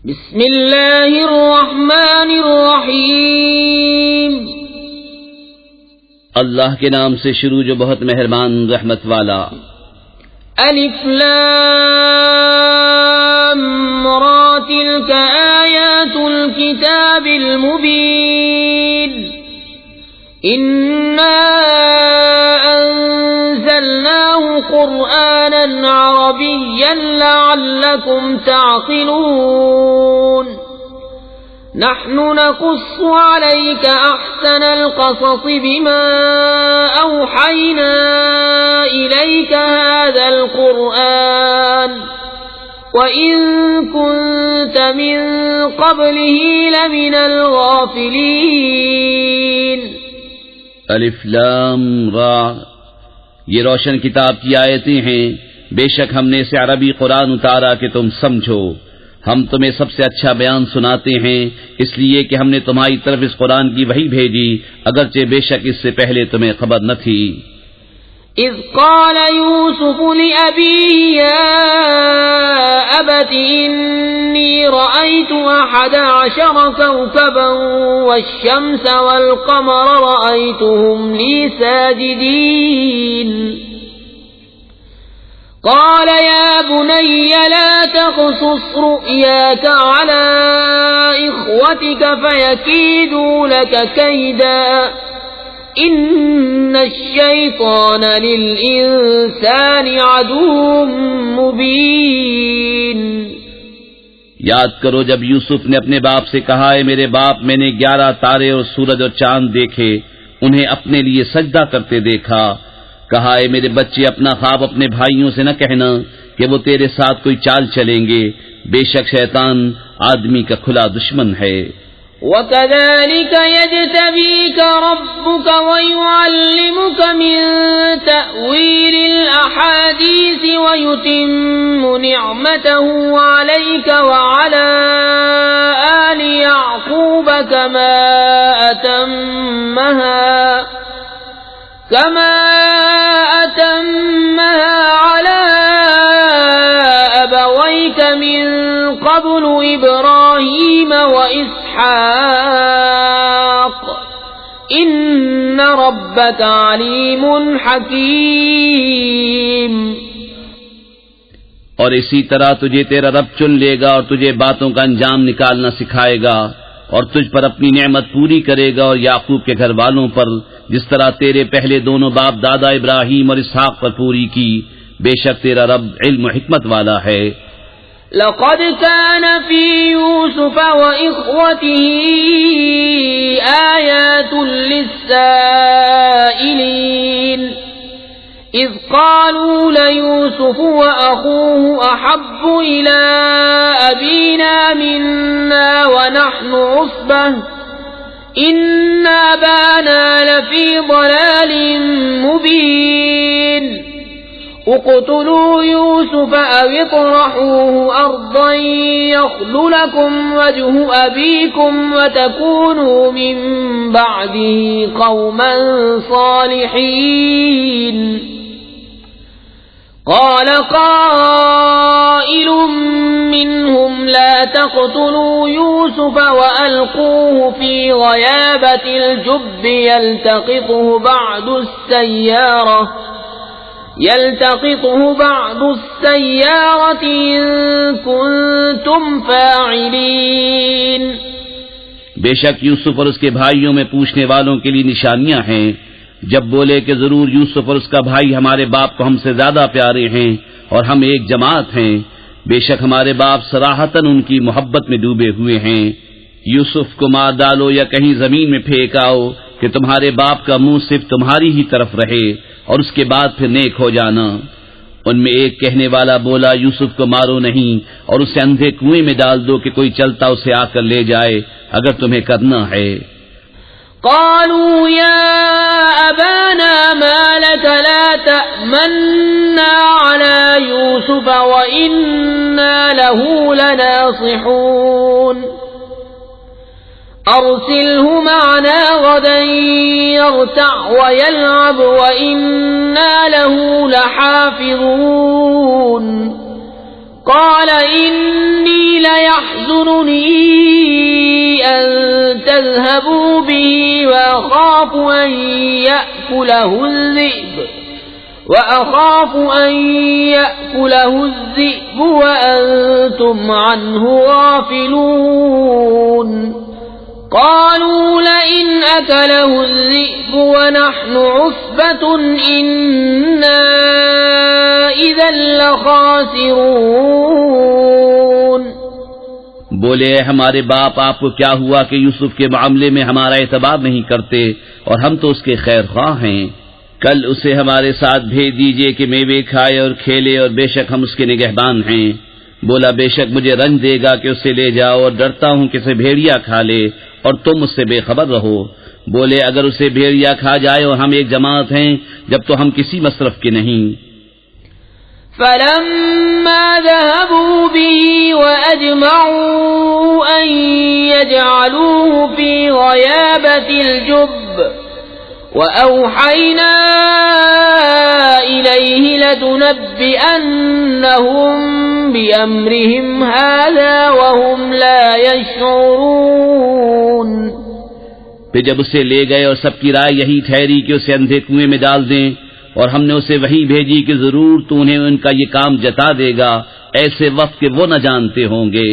بسم اللہ الرحمن الرحیم اللہ کے نام سے شروع جو بہت مہربان رحمت والا۔ الف لام را تلک آیات الكتاب المبین انا انزلناه قرآنا عربیا لعلکم تعقلون نحن نقص عليك أحسن القصص بما أوحينا إليك هذا القرآن وإن كنت من قبله لمن الغافلين۔ الف لام را، یہ روشن کتاب کی آیتیں ہیں، بے شک ہم نے اسے عربی قرآن اتارا کہ تم سمجھو۔ ہم تمہیں سب سے اچھا بیان سناتے ہیں اس لیے کہ ہم نے تمہاری طرف اس قرآن کی وحی بھیجی، اگرچہ بے شک اس سے پہلے تمہیں خبر نہ تھی۔ اذ قال يوسف لأبيه يا أبت إني رأيت 11 كوكبا والشمس والقمر رأيتهم لي ساجدين قال يا بني لا تقصص رؤياك على إخوتك فيكيدوا لك كيدا إن الشيطان للإنسان عدو مبين۔ یاد کرو جب یوسف نے اپنے باپ سے کہا، اے میرے باپ، میں نے 11 تارے اور سورج اور چاند دیکھے، انہیں اپنے لیے سجدہ کرتے دیکھا۔ کہا، اے میرے بچے، اپنا خواب اپنے بھائیوں سے نہ کہنا کہ وہ تیرے ساتھ کوئی چال چلیں گے، بے شک شیطان آدمی کا کھلا دشمن ہے۔ وَكَذَلِكَ يَجْتَبِيكَ رَبُّكَ وَيُعَلِّمُكَ مِن تَأْوِيلِ الْأَحَادِيثِ وَيُتِمُّ نِعْمَتَهُ عَلَيْكَ وَعَلَى آلِ يَعْقُوبَ كَمَا أتمها على أبويك من قبل إبراهيم وإسحاق إن ربك عليم حكيم۔ اور اسی طرح تجھے تیرا رب چن لے گا اور تجھے باتوں کا انجام نکالنا سکھائے گا اور تجھ پر اپنی نعمت پوری کرے گا اور یعقوب کے گھر والوں پر جس طرح تیرے پہلے دونوں باپ دادا ابراہیم اور اسحاق پر پوری کی، بے شک تیرا رب علم و حکمت والا ہے۔ لقد كان في يوسف وإخوته آيات للسائلين إذ قالوا ليوسف وأخوه أحب إلى أبينا منا ونحن عصبة إن أبانا لفي ضلال مبين اقتلوا يوسف أو اطرحوه أرضا يخل لكم وجه أبيكم وتكونوا من بعده قوما صالحين۔ قال قائل منهم لا تقتلوا يوسف وألقوه في غيابة الجب يلتقطه بعض السيارة إن كنتم فاعلين۔ بے شک یوسف اور اس کے بھائیوں میں پوچھنے والوں کے لیے نشانیاں ہیں، جب بولے کہ ضرور یوسف اور اس کا بھائی ہمارے باپ کو ہم سے زیادہ پیارے ہیں اور ہم ایک جماعت ہیں، بے شک ہمارے باپ صراحتاً ان کی محبت میں ڈوبے ہوئے ہیں۔ یوسف کو مار ڈالو یا کہیں زمین میں پھینک آؤ کہ تمہارے باپ کا منہ صرف تمہاری ہی طرف رہے اور اس کے بعد پھر نیک ہو جانا۔ ان میں ایک کہنے والا بولا، یوسف کو مارو نہیں اور اسے اندھے کنویں میں ڈال دو کہ کوئی چلتا اسے آ کر لے جائے اگر تمہیں کرنا ہے۔ قالوا يا أبانا ما لك لا تأمنا على يوسف وإنا له لناصحون أرسله معنا غدا يرتع ويلعب وإنا له لحافظون قال إني يحزنني أن تذهبوا به وأخاف أن يأكله الذئب وأنتم عنه غافلون قالوا لئن أكله الذئب ونحن عصبة إنا إذا لخاسرون. بولے ہمارے باپ آپ کو کیا ہوا کہ یوسف کے معاملے میں ہمارا اعتبار نہیں کرتے اور ہم تو اس کے خیر خواہ ہیں. کل اسے ہمارے ساتھ بھیج دیجئے کہ میوے کھائے اور کھیلے اور بے شک ہم اس کے نگہبان ہیں. بولا بے شک مجھے رنج دے گا کہ اسے لے جاؤ اور ڈرتا ہوں کہ اسے بھیڑیا کھا لے اور تم اس سے بے خبر رہو. بولے اگر اسے بھیڑیا کھا جائے اور ہم ایک جماعت ہیں جب تو ہم کسی مصرف کے نہیں. فلما ذهبوا به وأجمعوا أن يجعلوه في غيابة الجب وأوحينا إليه لتنبئنهم بأمرهم هذا وهم لا يشعرون. پھر جب اسے لے گئے اور سب کی رائے یہی ٹھہری کہ اسے اندھے کنویں میں ڈال دیں اور ہم نے اسے وحی بھیجی کہ ضرور تو انہیں ان کا یہ کام جتا دے گا ایسے وقت کہ وہ نہ جانتے ہوں گے.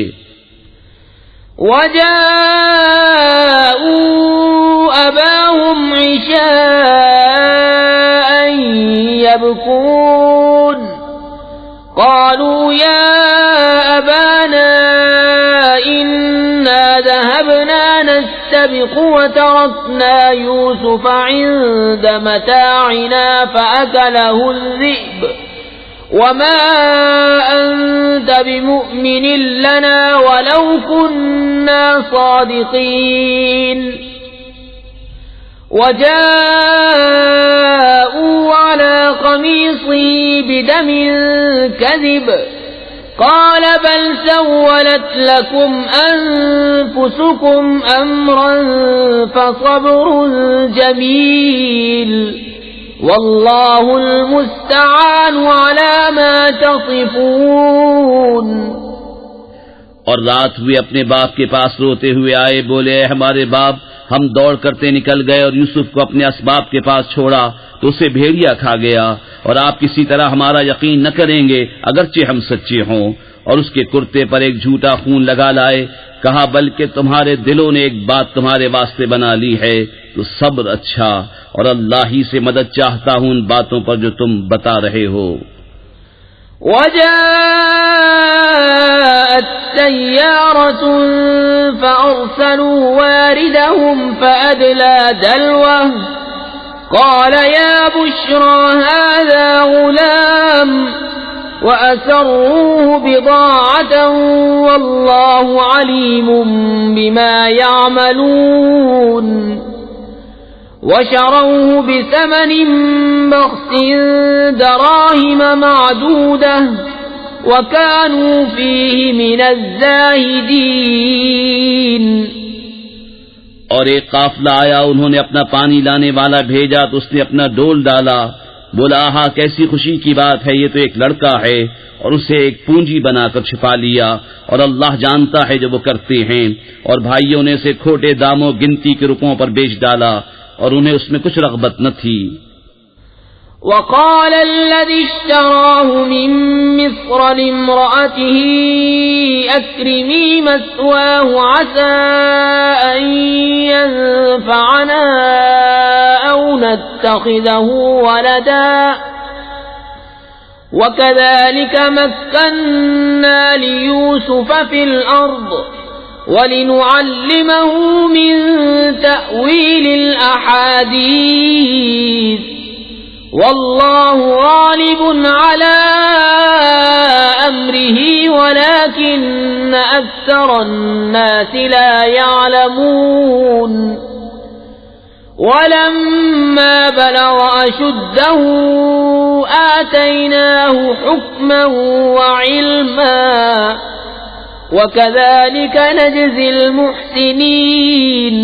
وَجَاءُوا أَبَاهُمْ عِشَاءً يَبْكُونَ قَالُوا يَا أَبَانَا إِنَّا ذَهَبْنَا نَسْتَبِقُ وَتَرَكْنَا يُوسُفَ عِندَ مَتَاعِنَا فَأَكَلَهُ الذِّئْبُ وَمَا أَنْتَ بِمُؤْمِنٍ لَنَا وَلَوْ كُنَّا صَادِقِينَ. وَجَاءُوا عَلَى قَمِيصِهِ بِدَمٍ كَذِبٍ قال بل سولت لكم أنفسكم أمرا فصبر جميل والله المستعان على ما تصفون. اور رات ہوئے اپنے باپ کے پاس روتے ہوئے آئے. بولے اے ہمارے باپ ہم دوڑ کرتے نکل گئے اور یوسف کو اپنے اسباب کے پاس چھوڑا تو اسے بھیڑیا کھا گیا اور آپ کسی طرح ہمارا یقین نہ کریں گے اگرچہ ہم سچے ہوں. اور اس کے کرتے پر ایک جھوٹا خون لگا لائے. کہا بلکہ تمہارے دلوں نے ایک بات تمہارے واسطے بنا لی ہے تو صبر اچھا اور اللہ ہی سے مدد چاہتا ہوں ان باتوں پر جو تم بتا رہے ہو. وجاءت سيارة فأرسلوا واردهم فأدلى دلوه قال يا بشرى هذا غلام وأسروه بضاعة والله عليم بما يعملون. وشروه بثمن بخس دراهم معدودة وكانوا فيه من الزاهدين. اور ایک قافلہ آیا انہوں نے اپنا پانی لانے والا بھیجا تو اس نے اپنا ڈول ڈالا. بولا آہا کیسی خوشی کی بات ہے یہ تو ایک لڑکا ہے اور اسے ایک پونجی بنا کر چھپا لیا اور اللہ جانتا ہے جو وہ کرتے ہیں. اور بھائیوں نے اسے کھوٹے داموں گنتی کے روپوں پر بیچ ڈالا اور انہیں اس میں کچھ رغبت نہ تھی. وقال الذي اشتراه من مصر لامرأته أكرمي مثواه عسى أن ينفعنا أو نتخذه ولدا وكذلك مكنا ليوسف في الأرض ولنعلمه من تأويل الأحاديث والله غالب على أمره ولكن أكثر الناس لا يعلمون. ولما بلغ أشده آتيناه حكما وعلما وكذلك نجزي المحسنين.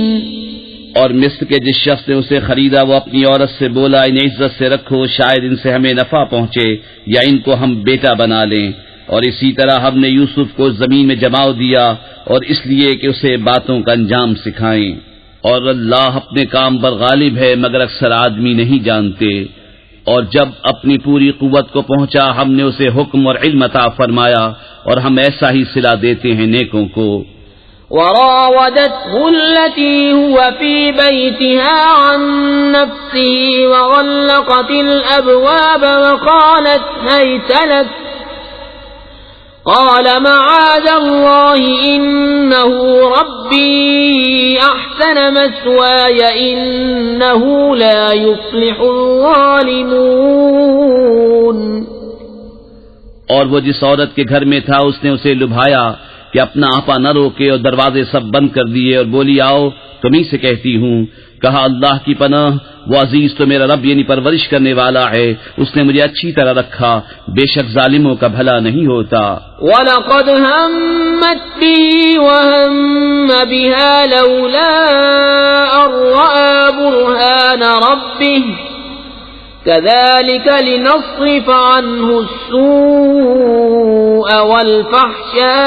اور مصر کے جس شخص نے اسے خریدا وہ اپنی عورت سے بولا انہیں عزت سے رکھو شاید ان سے ہمیں نفع پہنچے یا ان کو ہم بیٹا بنا لیں. اور اسی طرح ہم نے یوسف کو زمین میں جما دیا اور اس لیے کہ اسے باتوں کا انجام سکھائیں، اور اللہ اپنے کام پر غالب ہے مگر اکثر آدمی نہیں جانتے۔ اور جب اپنی پوری قوت کو پہنچا ہم نے اسے حکم اور علم عطا فرمایا، اور ہم ایسا ہی صلہ دیتے ہیں نیکوں کو۔ وراودته التي هو في بيتها عن نفسه وغلقت الأبواب وقالت هيت لك قال معاذ الله إنه ربي أحسن مثواي إنه لا يفلح الظالمون۔ اور وہ جس عورت کے گھر میں تھا اس نے اسے لبھایا کہ اپنا آپا نہ روکے اور دروازے سب بند کر دیے، اور بولی آؤ تمہیں سے کہتی ہوں۔ کہا اللہ کی پناہ، وہ عزیز تو میرا رب یعنی پرورش کرنے والا ہے، اس نے مجھے اچھی طرح رکھا، بے شک ظالموں کا بھلا نہیں ہوتا۔ وَلَقَدْ هَمَّتْ بِهِ وَهَمَّ بِهَا لَوْلَا أَن رَّأَىٰ بُرْهَانَ رَبِّهِ كَذَلِكَ لِنَصْرِفَ عَنْهُ السُّوءَ وَالْفَحْشَاءَ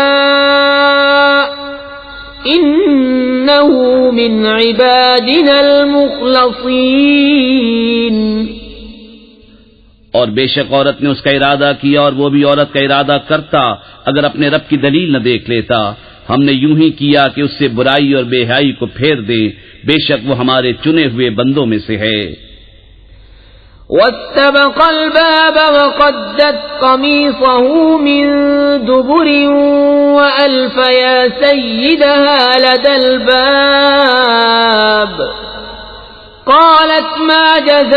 إِنَّهُ مِنْ عِبَادِنَا الْمُخْلَصِينَ۔ اور بے شک عورت نے اس کا ارادہ کیا، اور وہ بھی عورت کا ارادہ کرتا اگر اپنے رب کی دلیل نہ دیکھ لیتا۔ ہم نے یوں ہی کیا کہ اس سے برائی اور بے حیائی کو پھیر دیں، بے شک وہ ہمارے چنے ہوئے بندوں میں سے ہے۔ وَاسْتَبَقَ الْبَابَ وَقَدَّتْ قَمِيصَهُ مِن دُبُرٍ وَأَلْفَ يَا سَيِّدَهَا لَدَى الْبَابِ قَالَتْ مَا جَزَاءُ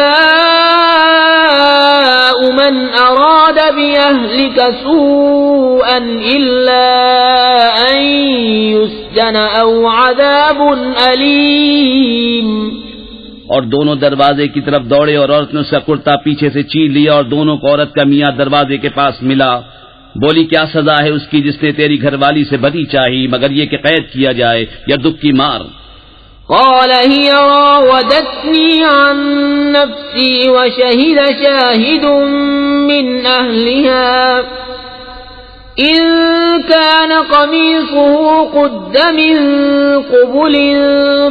مَنْ أَرَادَ بِأَهْلِكَ سُوءًا إِلَّا أَن يُسْجَنَ أَوْ عَذَابٌ أَلِيمٌ۔ اور دونوں دروازے کی طرف دوڑے، اور عورت نے اس کا کرتا پیچھے سے چیر لیا، اور دونوں کو عورت کا میاں دروازے کے پاس ملا۔ بولی کیا سزا ہے اس کی جس نے تیری گھر والی سے بدی چاہی مگر یہ کہ قید کیا جائے یا دکھ کی مار۔ قال هي راودتني عن نفسي وشهد شاهد من أهلها إن كان قميصه قد من قبل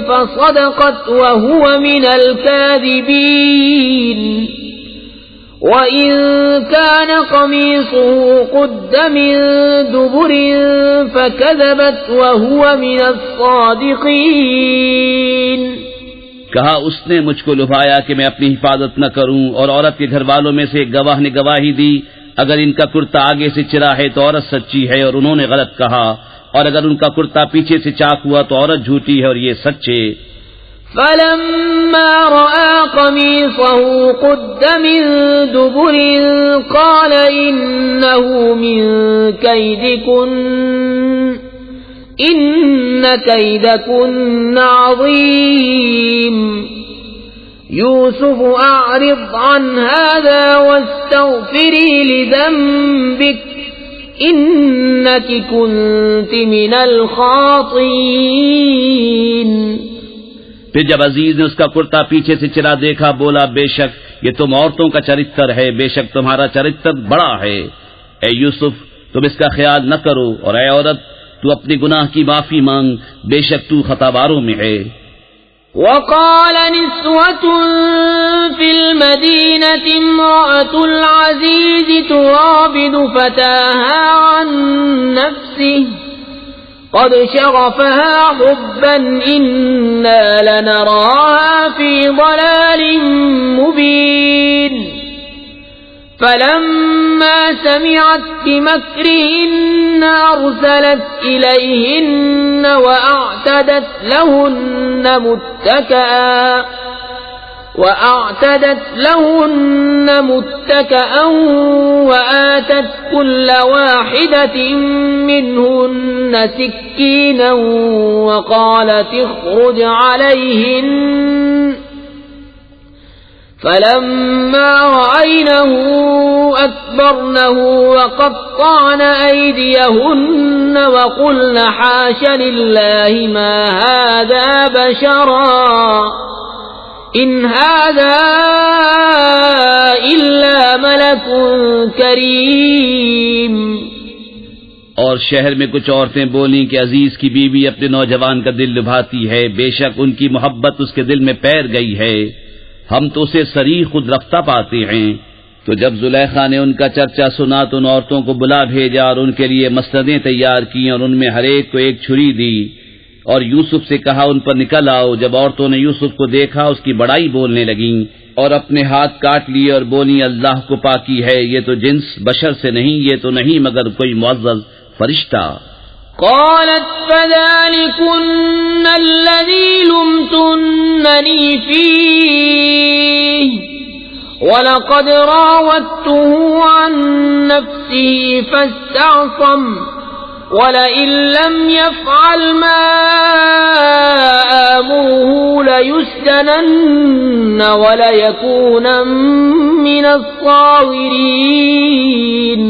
فصدقت وهو من الكاذبين وإن كان قميصه قد من دبر فكذبت وهو من الصادقين۔ کہا اس نے مجھ کو لبھایا کہ میں اپنی حفاظت نہ کروں، اور عورت کے گھر والوں میں سے ایک گواہ نے گواہی دی اگر ان کا کرتا آگے سے چرا ہے تو عورت سچی ہے اور انہوں نے غلط کہا، اور اگر ان کا کرتا پیچھے سے چاک ہوا تو عورت جھوٹی ہے اور یہ سچے۔ فلما رأى قميصه قد من دبر قال إنه من كيدكن إن كيدكن عظيم يوسف أعرض عن هذا واستغفري لذنبك إنك كنت من الخاطئين۔ پھر جب عزیز نے اس کا کرتا پیچھے سے چرا دیکھا بولا بے شک یہ تم عورتوں کا چرتر ہے، بے شک تمہارا چرتر بڑا ہے۔ اے یوسف تم اس کا خیال نہ کرو، اور اے عورت تو اپنے گناہ کی معافی مانگ، بے شک تو خطاواروں میں ہے۔ وقال نسوة في المدينة امرأة العزيز تراود فتاها عن نفسه قد شغفها حبا إنا لنراها في ضلال مبين فلما سمعت بمكرهن أرسلت إليهن وأعتدت لهن متكئا وآتت كل واحدة منهن سكينا وقالت اخرج عليهن فلما رأينه أكبرنه وقطعن أيديهن وقلن حاش لله ما هذا بشرا إن هذا إلا ملك كريم۔ اور شہر میں کچھ عورتیں بولیں کہ عزیز کی بیوی اپنے نوجوان کا دل لبھاتی ہے، بے شک ان کی محبت اس کے دل میں پیر گئی ہے، ہم تو اسے صریح خود رفتہ پاتے ہیں۔ تو جب زلیخا نے ان کا چرچا سنا تو ان عورتوں کو بلا بھیجا اور ان کے لیے مسندیں تیار کی اور ان میں ہر ایک کو ایک چھری دی اور یوسف سے کہا ان پر نکل آؤ۔ جب عورتوں نے یوسف کو دیکھا اس کی بڑائی بولنے لگیں اور اپنے ہاتھ کاٹ لیے اور بولی اللہ کو پاکی ہے، یہ تو جنس بشر سے نہیں، یہ تو نہیں مگر کوئی معزز فرشتہ۔ قالت فذلكن الذي لمتنني فيه ولقد راودته عن نفسه فاستعصم ولئن لم يفعل ما آمره ليسجنن وليكونن من الصاغرين۔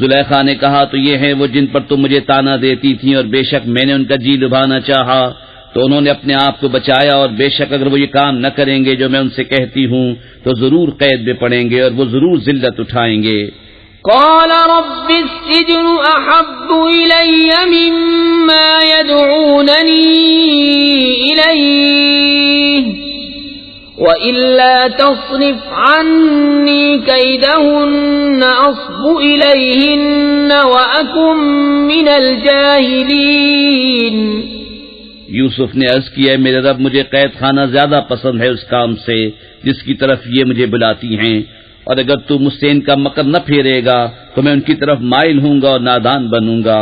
زلیخا نے کہا تو یہ ہیں وہ جن پر تم مجھے تانا دیتی تھی، اور بے شک میں نے ان کا جی لبھانا چاہا تو انہوں نے اپنے آپ کو بچایا، اور بے شک اگر وہ یہ کام نہ کریں گے جو میں ان سے کہتی ہوں تو ضرور قید میں پڑیں گے اور وہ ضرور ذلت اٹھائیں گے۔ قال رب السجن احب الي مما يدعونني اليه وإلا تصرف عني كيدهن أصب إليهن وأكن من الجاهلين۔ یوسف نے عرض کیا میرے رب مجھے قید خانہ زیادہ پسند ہے اس کام سے جس کی طرف یہ مجھے بلاتی ہیں، اور اگر تو مجھ سے ان کا مکر نہ پھیرے گا تو میں ان کی طرف مائل ہوں گا اور نادان بنوں گا۔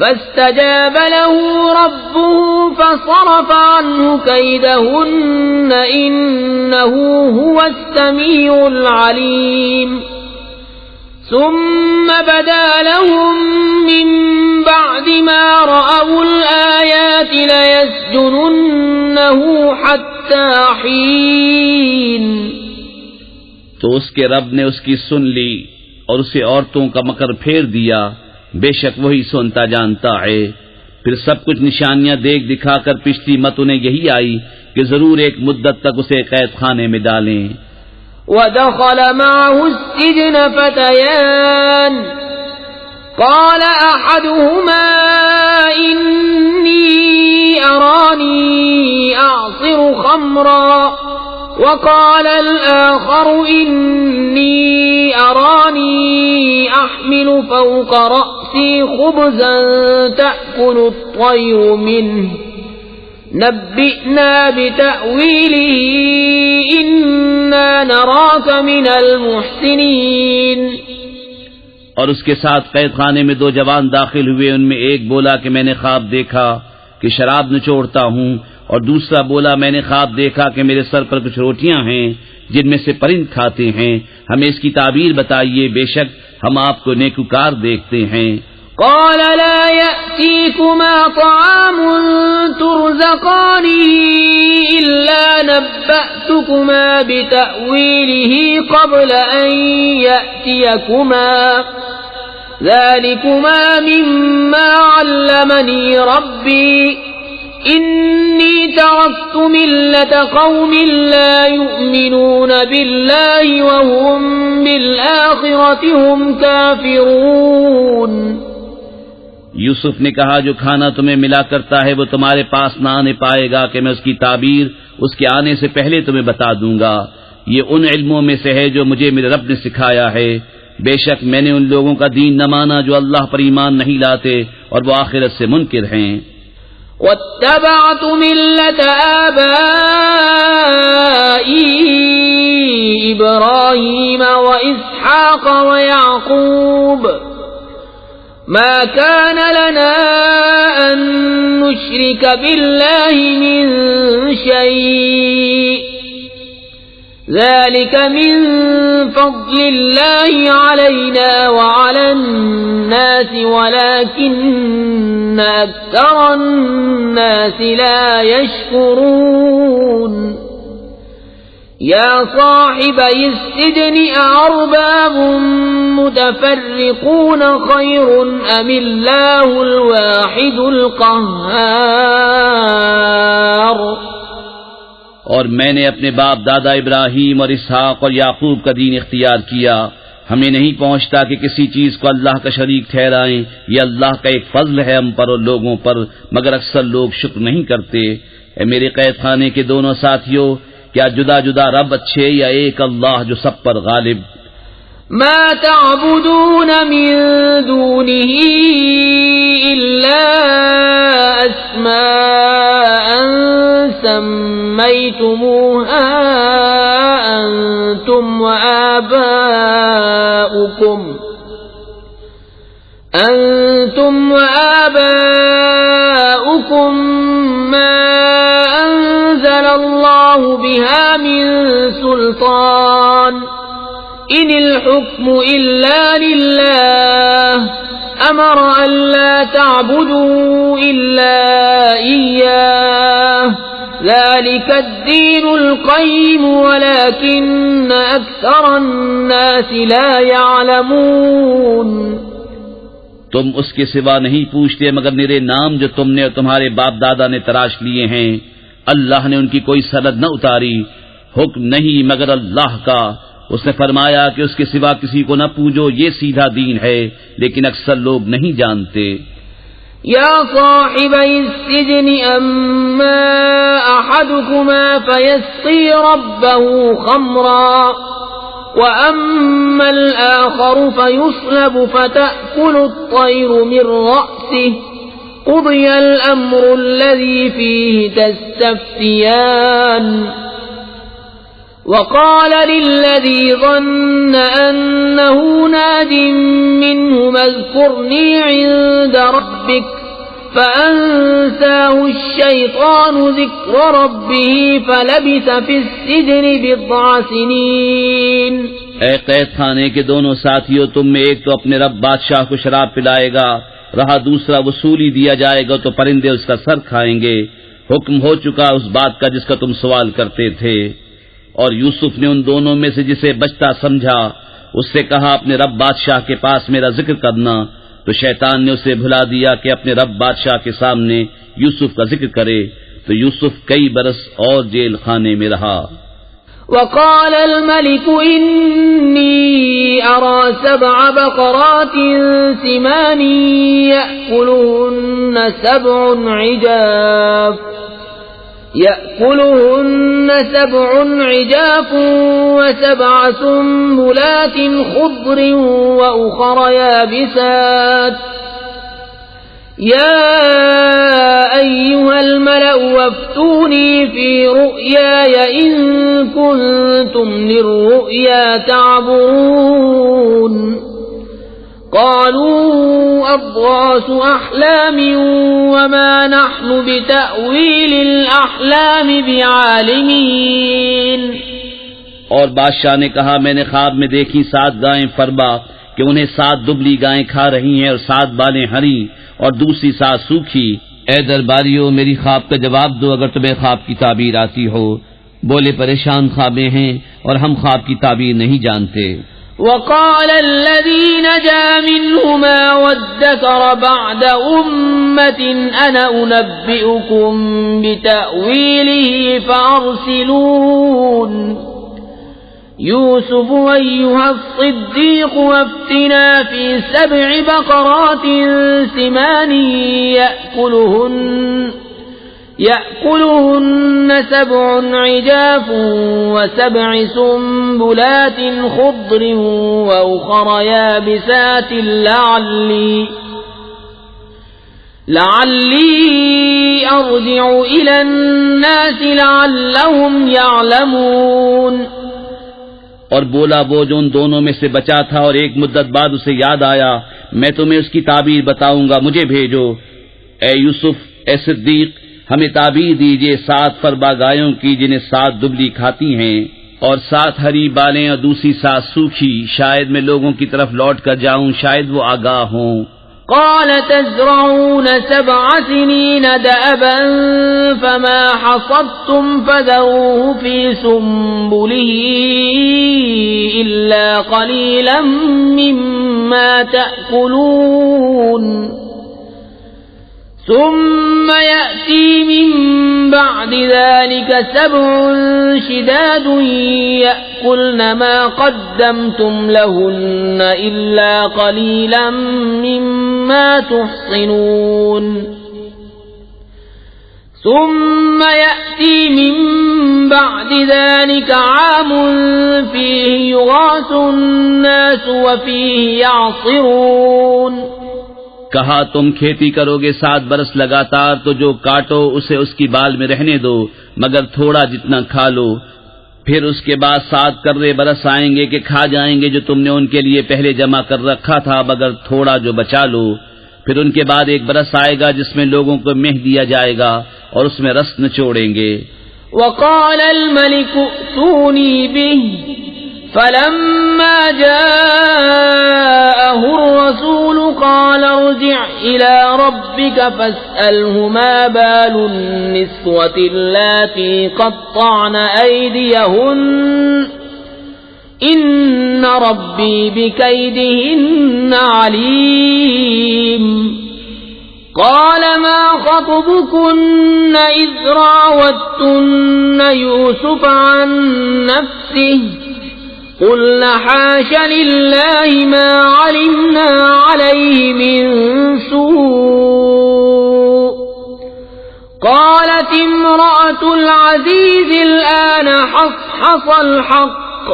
فاستجاب له ربه فصرف عنه كيدهن إنه هو السميع العليم۔ ثم بدا لهم من بعد ما رأوا الآيات ليسجننه حتى حين۔ تو اس کے رب نے اس کی سن لی اور اسے عورتوں کا مکر پھیر دیا، بے شک وہی سنتا جانتا ہے۔ پھر سب کچھ نشانیاں دیکھ دکھا کر پچھلی مت انہیں یہی آئی کہ ضرور ایک مدت تک اسے قید خانے میں ڈالیں۔ ودخل معه السجن فتيان قال أحدهما إني أراني أعصر خمرا وقال الآخر إني أراني أحمل فوق رأسي خبزا تأكل الطير منه نبئنا بتأويله إنا نراك من المحسنين۔ اور اس کے ساتھ قید خانے میں دو جوان داخل ہوئے، ان میں ایک بولا کہ میں نے خواب دیکھا کہ شراب نچوڑتا ہوں، اور دوسرا بولا میں نے خواب دیکھا کہ میرے سر پر کچھ روٹیاں ہیں جن میں سے پرند کھاتے ہیں، ہمیں اس کی تعبیر بتائیے، بے شک ہم آپ کو نیکوکار دیکھتے ہیں۔ قال لا يأتيكما طعام ترزقانه إلا نبأتكما بتأويله قبل أن يأتيكما ذلكما مما علمني ربي إني تركت ملة قوم لا يؤمنون بالله وهم بالآخرة هم كافرون۔ یوسف نے کہا جو کھانا تمہیں ملا کرتا ہے وہ تمہارے پاس نہ آنے پائے گا کہ میں اس کی تعبیر اس کے آنے سے پہلے تمہیں بتا دوں گا، یہ ان علموں میں سے ہے جو مجھے میرے رب نے سکھایا ہے، بے شک میں نے ان لوگوں کا دین نہ مانا جو اللہ پر ایمان نہیں لاتے اور وہ آخرت سے منکر ہیں۔ واتبعت ملة آبائي إبراهيم وإسحاق ويعقوب ما كان لنا أن نشرك بالله من شيء ذلك من فضل الله علينا وعلى الناس ولكن أكثر الناس لا يشكرون۔ يا صاحبي السجن أأرباب متفرقون خير أم الله الواحد القهار۔ اور میں نے اپنے باپ دادا ابراہیم اور اسحاق اور یعقوب کا دین اختیار کیا، ہمیں نہیں پہنچتا کہ کسی چیز کو اللہ کا شریک ٹھہرائیں، یہ اللہ کا ایک فضل ہے ہم پر اور لوگوں پر، مگر اکثر لوگ شکر نہیں کرتے۔ اے میرے قید خانے کے دونوں ساتھیوں، کیا جدا جدا رب اچھے یا ایک اللہ جو سب پر غالب؟ ما تعبدون من دونه إلا أسماء سميتموها أنتم وآباؤكم ما أنزل الله بها من سلطان إن الحكم إلا لله أمر أن لا تعبدوا إلا إياه ذلك الدين القيم ولكن أكثر الناس لا يعلمون۔ تم اس کے سوا نہیں پوچھتے مگر میرے نام جو تم نے اور تمہارے باپ دادا نے تراش لیے ہیں، اللہ نے ان کی کوئی سند نہ اتاری، حکم نہیں مگر اللہ کا۔ اس نے فرمایا کہ اس کے سوا کسی کو نہ پوجو، یہ سیدھا دین ہے، لیکن اکثر لوگ نہیں جانتے۔ یا صاحبی السجن اما احدكما فيسقي ربه خمرا واما الاخر فيصلب فتأكل الطير من رأسه قضي الامر الذي فيه تستفتيان۔ وقال للذي ظن أنه ناج منهما اذكرني عند ربك فأنساه الشيطان ذكر ربه فلبث في السجن بضع سنين۔ اے قید خانے کے دونوں ساتھیوں، تم میں ایک تو اپنے رب بادشاہ کو شراب پلائے گا، رہا دوسرا وصولی دیا جائے گا تو پرندے اس کا سر کھائیں گے۔ حکم ہو چکا اس بات کا جس کا تم سوال کرتے تھے۔ اور یوسف نے ان دونوں میں سے جسے بچتا سمجھا اس سے کہا اپنے رب بادشاہ کے پاس میرا ذکر کرنا، تو شیطان نے اسے بھلا دیا کہ اپنے رب بادشاہ کے سامنے یوسف کا ذکر کرے، تو یوسف کئی برس اور جیل خانے میں رہا۔ وقال الملك إني أرى 7 بقرات سمان يأكلهن سبع عجاف و7 سنبلات خضر وأخر يابسات يا أيها الملأ وافتوني في رؤياي إن كنتم للرؤيا تعبرون۔ قالوا أضغاث أحلام وما نحن بتأويل الأحلام بعالمين۔ اور بادشاہ نے کہا میں نے خواب میں دیکھی 7 گائیں فربا کہ انہیں 7 دبلی گائیں کھا رہی ہیں اور 7 بالیں ہری اور دوسری 7 سوکھی۔ اے درباریوں میری خواب کا جواب دو اگر تمہیں خواب کی تعبیر آتی ہو۔ بولے پریشان خوابیں ہیں اور ہم خواب کی تعبیر نہیں جانتے۔ وقال الذي نجا منهما وادكر بعد أمة أنا أنبئكم بتأويله فأرسلون۔ يوسف أيها الصديق وافتنا في 7 بقرات سمان يأكلهن 7 عجاف و7 سنبلات خضر وأخر يابسات لعلي أرجع إلى الناس لعلهم يعلمون۔ اور بولا وہ جو ان دونوں میں سے بچا تھا اور ایک مدت بعد اسے یاد آیا میں تمہیں اس کی تعبیر بتاؤں گا، مجھے بھیجو۔ اے یوسف، اے صدیق، ہمیں تعبیر دیجئے 7 فربا گایوں کی جنہیں 7 دبلی کھاتی ہیں اور 7 ہری بالیں اور دوسری 7 سوکھی، شاید میں لوگوں کی طرف لوٹ کر جاؤں، شاید وہ آگاہ ہوں۔ قال تزرعون 7 سنين دأبا فما حصدتم فذروه في سنبله إلا قليلا مما تأكلون ثم يأتي من بعد ذلك 7 شداد يأكلن ما قدمتم لهن إلا قليلا مما تحصنون ثم يأتي من بعد ذلك عام فيه يغاث الناس وفيه يعصرون کہا تم کھیتی کرو گے 7 برس لگاتار تو جو کاٹو اسے اس کی بال میں رہنے دو مگر تھوڑا جتنا کھا لو، پھر اس کے بعد 7 کرے برس آئیں گے کہ کھا جائیں گے جو تم نے ان کے لیے پہلے جمع کر رکھا تھا مگر تھوڑا جو بچا لو، پھر ان کے بعد 1 برس آئے گا جس میں لوگوں کو مہ دیا جائے گا اور اس میں رس نچوڑیں گے۔ وقال الملك ائتوني به فلما جاءه الرسول قال ارجع إلى ربك فاسأله ما بال النسوة اللاتي قطعن أيديهن إن ربي بكيدهن عليم قال ما خطبكن إذ راوتن يوسف عن نفسه قلنا حاش لله ما علمنا عليه من سوء قالت امرأة العزيز الآن حصحص الحق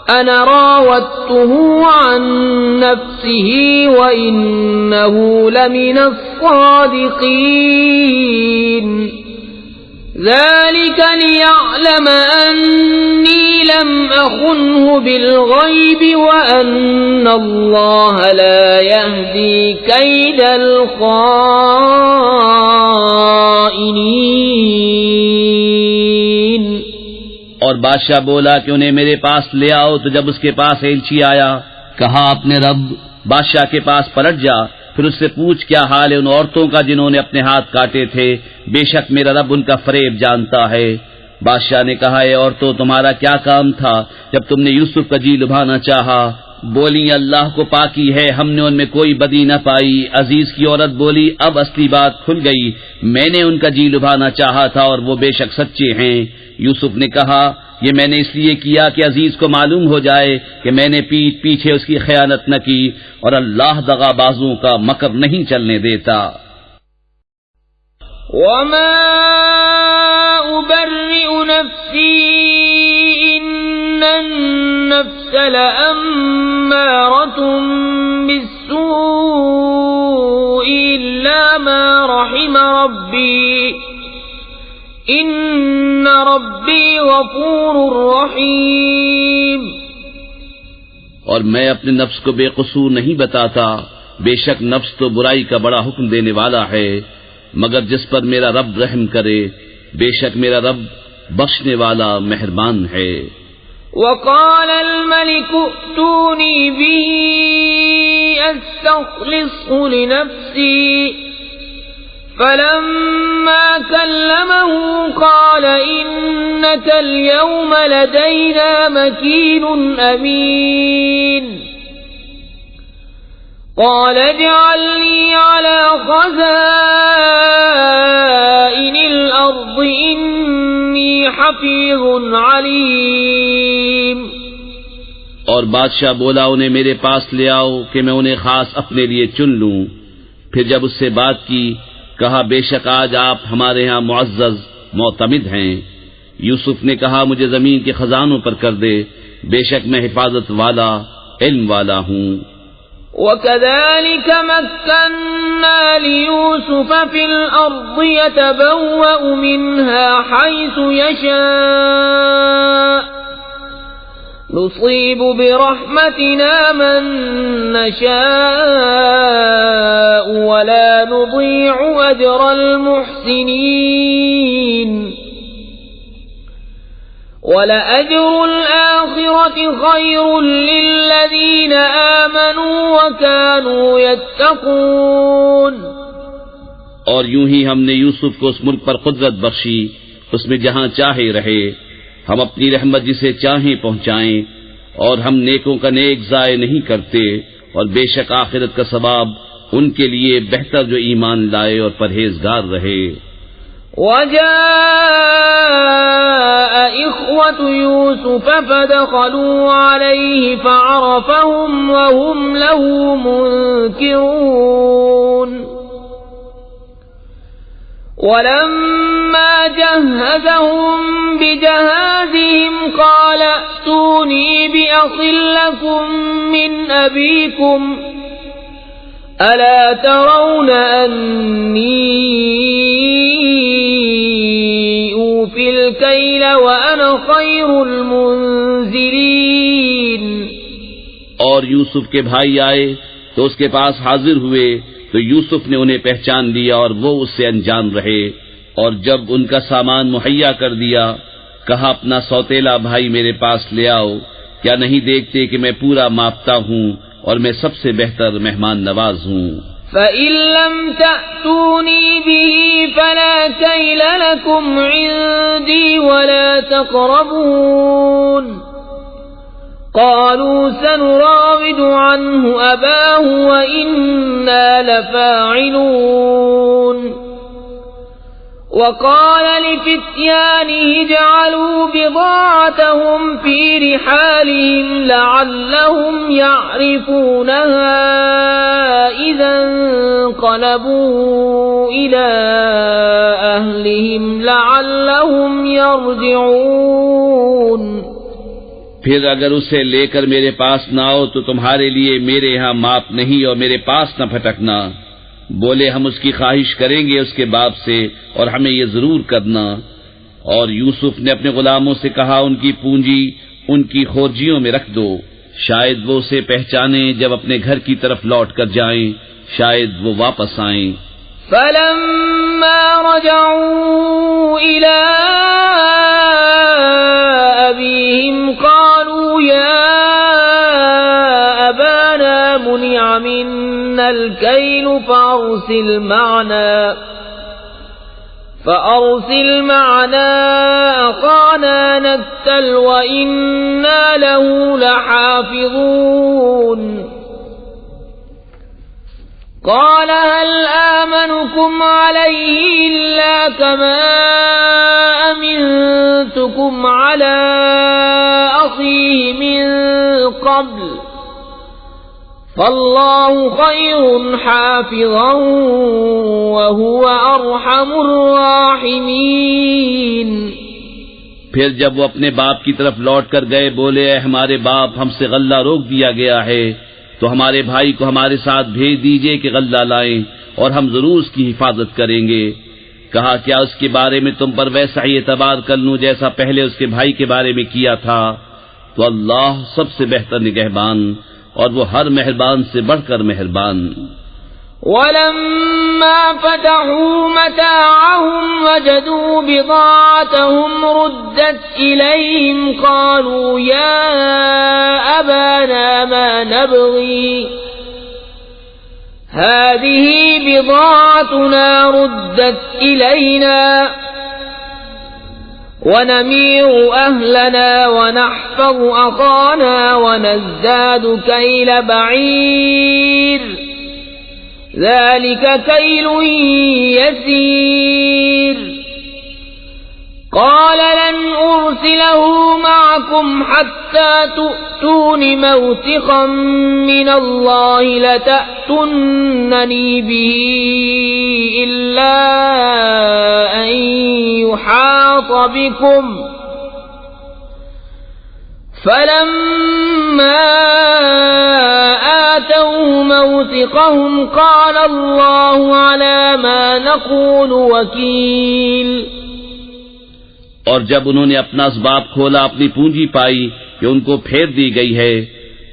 أنا راودته عن نفسه وإنه لمن الصادقين ذلك ليعلم أني لم أخنه بالغيب وأن الله لا يهدي كيد الخائنين۔ اور بادشاہ بولا کہ انہیں میرے پاس لے آؤ، تو جب اس کے پاس ایلچی آیا کہا اپنے رب بادشاہ کے پاس پلٹ جا، پھر اس سے پوچھ کیا حال ہے ان عورتوں کا جنہوں نے اپنے ہاتھ کاٹے تھے، بے شک میرا رب ان کا فریب جانتا ہے۔ بادشاہ نے کہا اے عورتوں تمہارا کیا کام تھا جب تم نے یوسف کا جی لبھانا چاہا؟ بولی اللہ کو پاکی ہے ہم نے ان میں کوئی بدی نہ پائی۔ عزیز کی عورت بولی اب اصلی بات کھل گئی، میں نے ان کا جی لبھانا چاہا تھا اور وہ بے شک سچے ہیں۔ یوسف نے کہا یہ میں نے اس لیے کیا کہ عزیز کو معلوم ہو جائے کہ میں نے پیٹھ پیچھے اس کی خیانت نہ کی، اور اللہ دغا بازوں کا مکر نہیں چلنے دیتا۔ وما أبرئ نفسي إن النفس لأمارة بالسوء إلا ما رحم ربي إن ربي غفور رحيم۔ اور میں اپنے نفس کو بے قصور نہیں بتاتا، بے شک نفس تو برائی کا بڑا حکم دینے والا ہے، مگر جس پر میرا رب رحم کرے، بے شک میرا رب بخشنے والا مہربان ہے۔ وقال الملك ائتوني به استخلصه لنفسي فلما كلمه قال إنك اليوم لدينا مكين أمين قال اجعلني على خزائن الأرض إني حفيظ عليم۔ اور بادشاہ بولا انہیں میرے پاس لے آؤ کہ میں انہیں خاص اپنے لیے چن لوں۔ پھر جب اس سے بات کی کہا بے شک آج آپ ہمارے ہاں معزز معتمد ہیں۔ یوسف نے کہا مجھے زمین کے خزانوں پر کر دے، بے شک میں حفاظت والا علم والا ہوں۔ وَكَذَلِكَ مَكَّنَّا لِيُوسُفَ فِي الْأَرْضِ يَتَبَوَّأُ مِنْهَا حَيْثُ يَشَاءُ نُصِيبُ بِرَحْمَتِنَا مَن نَّشَاءُ وَلَا نُضِيعُ أَجْرَ الْمُحْسِنِينَ وَلَأَجْرُ الْآخِرَةِ خَيْرٌ لِّلَّذِينَ آمَنُوا وَكَانُوا يَتَّقُونَ۔ اور یوں ہی ہم نے یوسف کو اس ملک پر قدرت بخشی، اس میں جہاں چاہے رہے، ہم اپنی رحمت جسے چاہیں پہنچائیں، اور ہم نیکوں کا نیک ضائع نہیں کرتے، اور بے شک آخرت کا ثواب ان کے لیے بہتر جو ایمان لائے اور پرہیزگار رہے۔ وجاء إخوة يوسف فدخلوا عليه فعرفهم وهم له منكرون ولما جهزهم بجهازهم قال ائتوني بأخ لكم من أبيكم ألا ترون أني أوفي الكيل وأنا خير المنزلين. اور یوسف کے بھائی آئے تو اس کے پاس حاضر ہوئے تو یوسف نے انہیں پہچان لیا اور وہ اس سے انجان رہے، اور جب ان کا سامان مہیا کر دیا کہا اپنا سوتیلا بھائی میرے پاس لے آؤ، کیا نہیں دیکھتے کہ میں پورا ماپتا ہوں اور میں سب سے بہتر مہمان نواز ہوں. فَإِن لَّمْ تَأْتُونِي بِهِ فَلَا كَيْلَ لَكُمْ عِندِي وَلَا تَقْرَبُونَ. قالوا سنراود عنه أباه وإنا لفاعلون. وقال لفتيانه اجعلوا بضاعتهم في رحالهم لعلهم يعرفونها إذا انقلبوا إلى أهلهم لعلهم يرجعون. پھر اگر اسے لے کر میرے پاس نہ آؤ تو تمہارے لیے میرے ہاں ماپ نہیں اور میرے پاس نہ پھٹکنا. بولے ہم اس کی خواہش کریں گے اس کے باپ سے اور ہمیں یہ ضرور کرنا. اور یوسف نے اپنے غلاموں سے کہا ان کی پونجی ان کی خورجیوں میں رکھ دو، شاید وہ اسے پہچانیں جب اپنے گھر کی طرف لوٹ کر جائیں، شاید وہ واپس آئیں. فلما رجعوا إلى أبيهم قالوا يا أبانا منع منا الكيل فأرسل معنا أخانا نكتل وإنا له لحافظون. قال هل آمنكم عليه إلا كما أمنتكم على أخيه من قبل فالله خير حافظا وهو أرحم الراحمين. پھر جب وہ اپنے باپ کی طرف لوٹ کر گئے بولے اے ہمارے باپ ہم سے غلہ روک دیا گیا ہے تو ہمارے بھائی کو ہمارے ساتھ بھیج دیجئے کہ غلہ لائیں اور ہم ضرور اس کی حفاظت کریں گے. کہا کیا اس کے بارے میں تم پر ویسا ہی اعتبار کر لوں جیسا پہلے اس کے بھائی کے بارے میں کیا تھا؟ تو اللہ سب سے بہتر نگہبان اور وہ ہر مہربان سے بڑھ کر مہربان. ولما فتحوا متاعهم وجدوا بضاعتهم ردت إليهم قالوا يا أبانا ما نبغي هذه بضاعتنا ردت إلينا ونمير أهلنا ونحفظ أخانا ونزداد كيل بعير ذلك كيل يسير. قال لن أرسله معكم حتى تؤتون موثقا من الله لتأتونني به إلا أن يحاط بكم فلما آتوا موثقهم قال الله على ما نقول وكيل. اور جب انہوں نے اپنا اسباب کھولا اپنی پونجی پائی کہ ان کو پھیر دی گئی ہے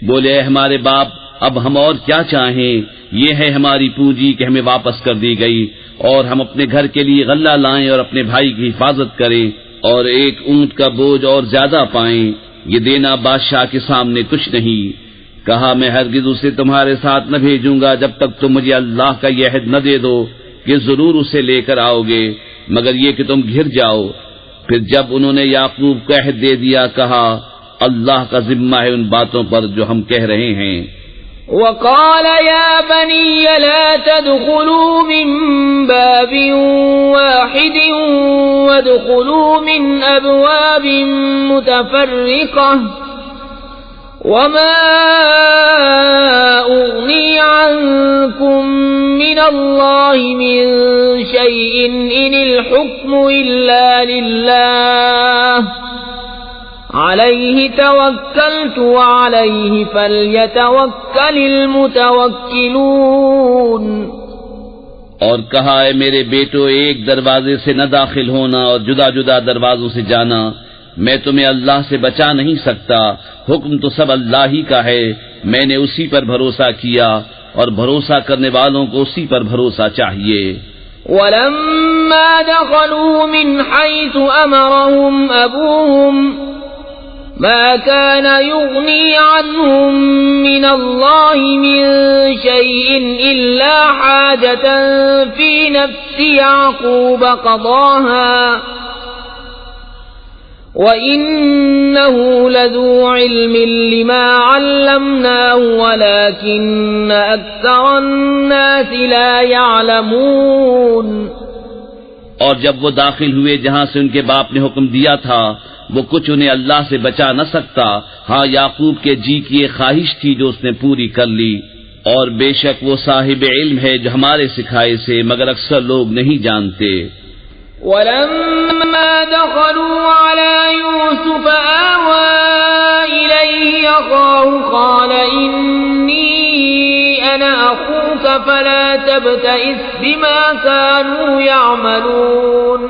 بولے اے ہمارے باپ اب ہم اور کیا چاہیں، یہ ہے ہماری پونجی کہ ہمیں واپس کر دی گئی اور ہم اپنے گھر کے لیے غلہ لائیں اور اپنے بھائی کی حفاظت کریں اور ایک اونٹ کا بوجھ اور زیادہ پائیں. یہ دینا بادشاہ کے سامنے کچھ نہیں. کہا میں ہرگز اسے تمہارے ساتھ نہ بھیجوں گا جب تک تم مجھے اللہ کا یہ عہد نہ دے دو کہ ضرور اسے لے کر آؤ گے مگر یہ کہ تم گھر جاؤ. پھر جب انہوں نے یعقوب کا عہد دے دیا کہا اللہ کا ذمہ ہے ان باتوں پر جو ہم کہہ رہے ہیں. وقال يا بني لا تدخلوا من باب واحد وادخلوا من أبواب متفرقة وما أغني عنكم من الله من شيء إن الحكم إلا لله عليه توكلت وعليه فليتوكل المتوكلون۔ اور کہا اے میرے بیٹو ایک دروازے سے نہ داخل ہونا اور جدا جدا دروازوں سے جانا، میں تمہیں اللہ سے بچا نہیں سکتا، حکم تو سب اللہ ہی کا ہے، میں نے اسی پر بھروسہ کیا اور بھروسہ کرنے والوں کو اسی پر بھروسہ چاہیے۔ وَلَمَّا دَخَلُوا مِنْ حَيْثُ أَمَرَهُمْ أَبُوهُمْ مَا كَانَ يُغْنِي عَنْهُمْ مِنَ اللَّهِ مِنْ شَيْءٍ إِلَّا حَاجَةً فِي نَفْسِ يَعْقُوبَ قَضَاهَا وَإِنَّهُ لَذُو عِلْمٍ لِمَا عَلَّمْنَاهُ وَلَكِنَّ أَكْثَرَ النَّاسِ لَا يَعْلَمُونَ۔ اور جب وہ داخل ہوئے جہاں سے ان کے باپ نے حکم دیا تھا، وہ کچھ انہیں اللہ سے بچا نہ سکتا، ہاں یعقوب کے جی کی ایک خواہش تھی جو اس نے پوری کر لی، اور بے شک وہ صاحب علم ہے جو ہمارے سکھائے سے، مگر اکثر لوگ نہیں جانتے۔ وَلَمَّا دَخَلُوا عَلَى يُوسُفَ آوَى إِلَيْهِ أَخَاهُ قَالَ إِنِّي أَنَا أَخُوكَ فَلَا تَبْتَئِسْ بِمَا كَانُوا يَعْمَلُونَ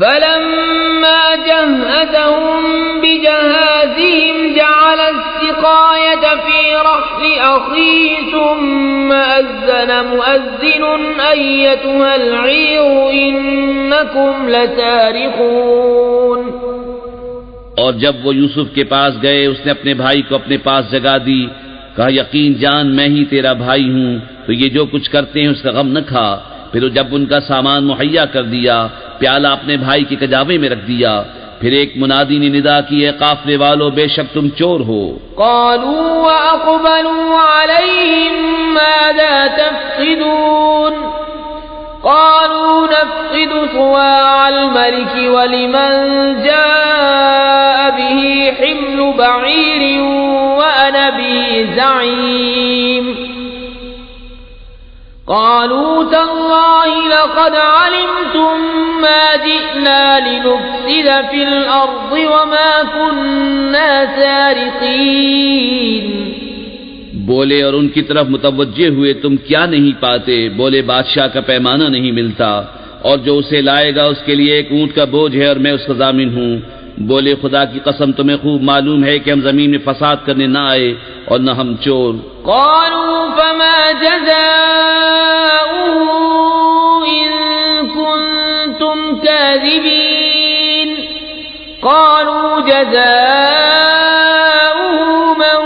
فَلَمَّا جَهَّزَهُم بِجَهَازِهِمْ جَعَلَ السِّقَايَةَ فِي رَحْلِ أَخِيهِ ثُمَّ أَذَّنَ مُؤَذِّنٌ أَيَّتُهَا الْعِيرُ إِنَّكُمْ لَسَارِقُونَ۔ اور جب وہ یوسف کے پاس گئے، اس نے اپنے بھائی کو اپنے پاس جگہ دی، کہا یقین جان میں ہی تیرا بھائی ہوں، تو یہ جو کچھ کرتے ہیں اس کا غم نہ کھا۔ پھر جب ان کا سامان مہیا کر دیا، پیالہ اپنے بھائی کے کجاوے میں رکھ دیا، پھر ایک منادی نے ندا کی اے قافلے والو بے شک تم چور ہو۔ قالوا وأقبلوا عليهم ماذا تفقدون قالوا نفقد صواع الملك ولمن جاء به حمل بعير وأنا به زعيم قالوا تالله لقد علمتم ما جئنا لنفسد في الأرض وما كنا سارقين۔ بولے اور ان کی طرف متوجہ ہوئے تم کیا نہیں پاتے؟ بولے بادشاہ کا پیمانہ نہیں ملتا، اور جو اسے لائے گا اس کے لیے ایک اونٹ کا بوجھ ہے اور میں اس کا ضامن ہوں۔ بولے خدا کی قسم تمہیں خوب معلوم ہے کہ ہم زمین میں فساد کرنے نہ آئے اور نہ ہم چور۔ قالوا فما جزاؤه إن كنتم كاذبين قالوا جزاؤه من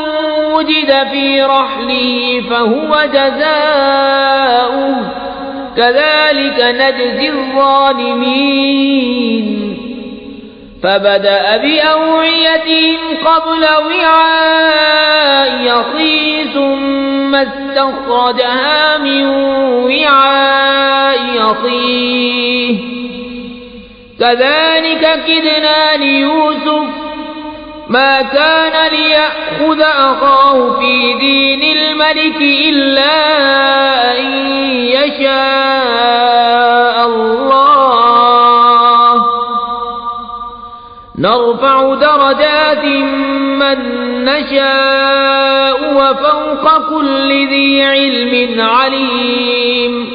وجد في رحله فهو جزاؤه كذلك نجزي الظالمين۔ فبدأ بأوعيتهم قبل وعاء أخيه ثم استخرجها من وعاء أخيه كذلك كدنا ليوسف ما كان ليأخذ أخاه في دين الملك إلا أن يشاء الله نرفع درجات من نشاء وفوق كل ذي علم عليم۔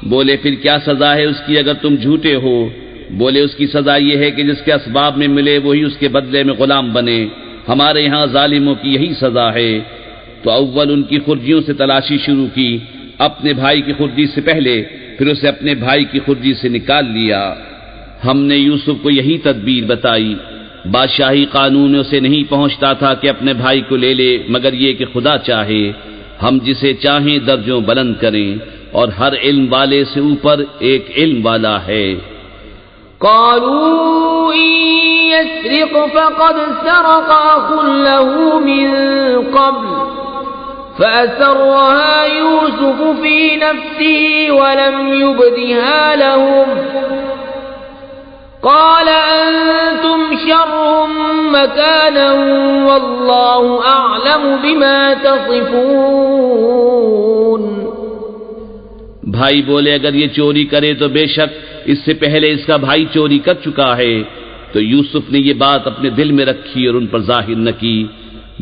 بولے پھر کیا سزا ہے اس کی اگر تم جھوٹے ہو؟ بولے اس کی سزا یہ ہے کہ جس کے اسباب میں ملے وہی اس کے بدلے میں غلام بنے، ہمارے یہاں ظالموں کی یہی سزا ہے۔ تو اول ان کی خرجیوں سے تلاشی شروع کی، اپنے بھائی کی خرجی سے پہلے، پھر اسے اپنے بھائی کی خرجی سے نکال لیا۔ ہم نے یوسف کو یہی تدبیر بتائی، بادشاہی قانون اسے نہیں پہنچتا تھا کہ اپنے بھائی کو لے لے مگر یہ کہ خدا چاہے، ہم جسے چاہیں درجوں بلند کریں، اور ہر علم والے سے اوپر ایک علم والا ہے۔ قالوا إن يسرق فقد سرق أخ له من قبل فأسرها يوسف في نفسه ولم يبدها لهم قال أنتم شر مكانا والله أعلم بما تصفون. بھائی بولے اگر یہ چوری کرے تو بے شک اس سے پہلے اس کا بھائی چوری کر چکا ہے. تو یوسف نے یہ بات اپنے دل میں رکھی اور ان پر ظاہر نہ کی.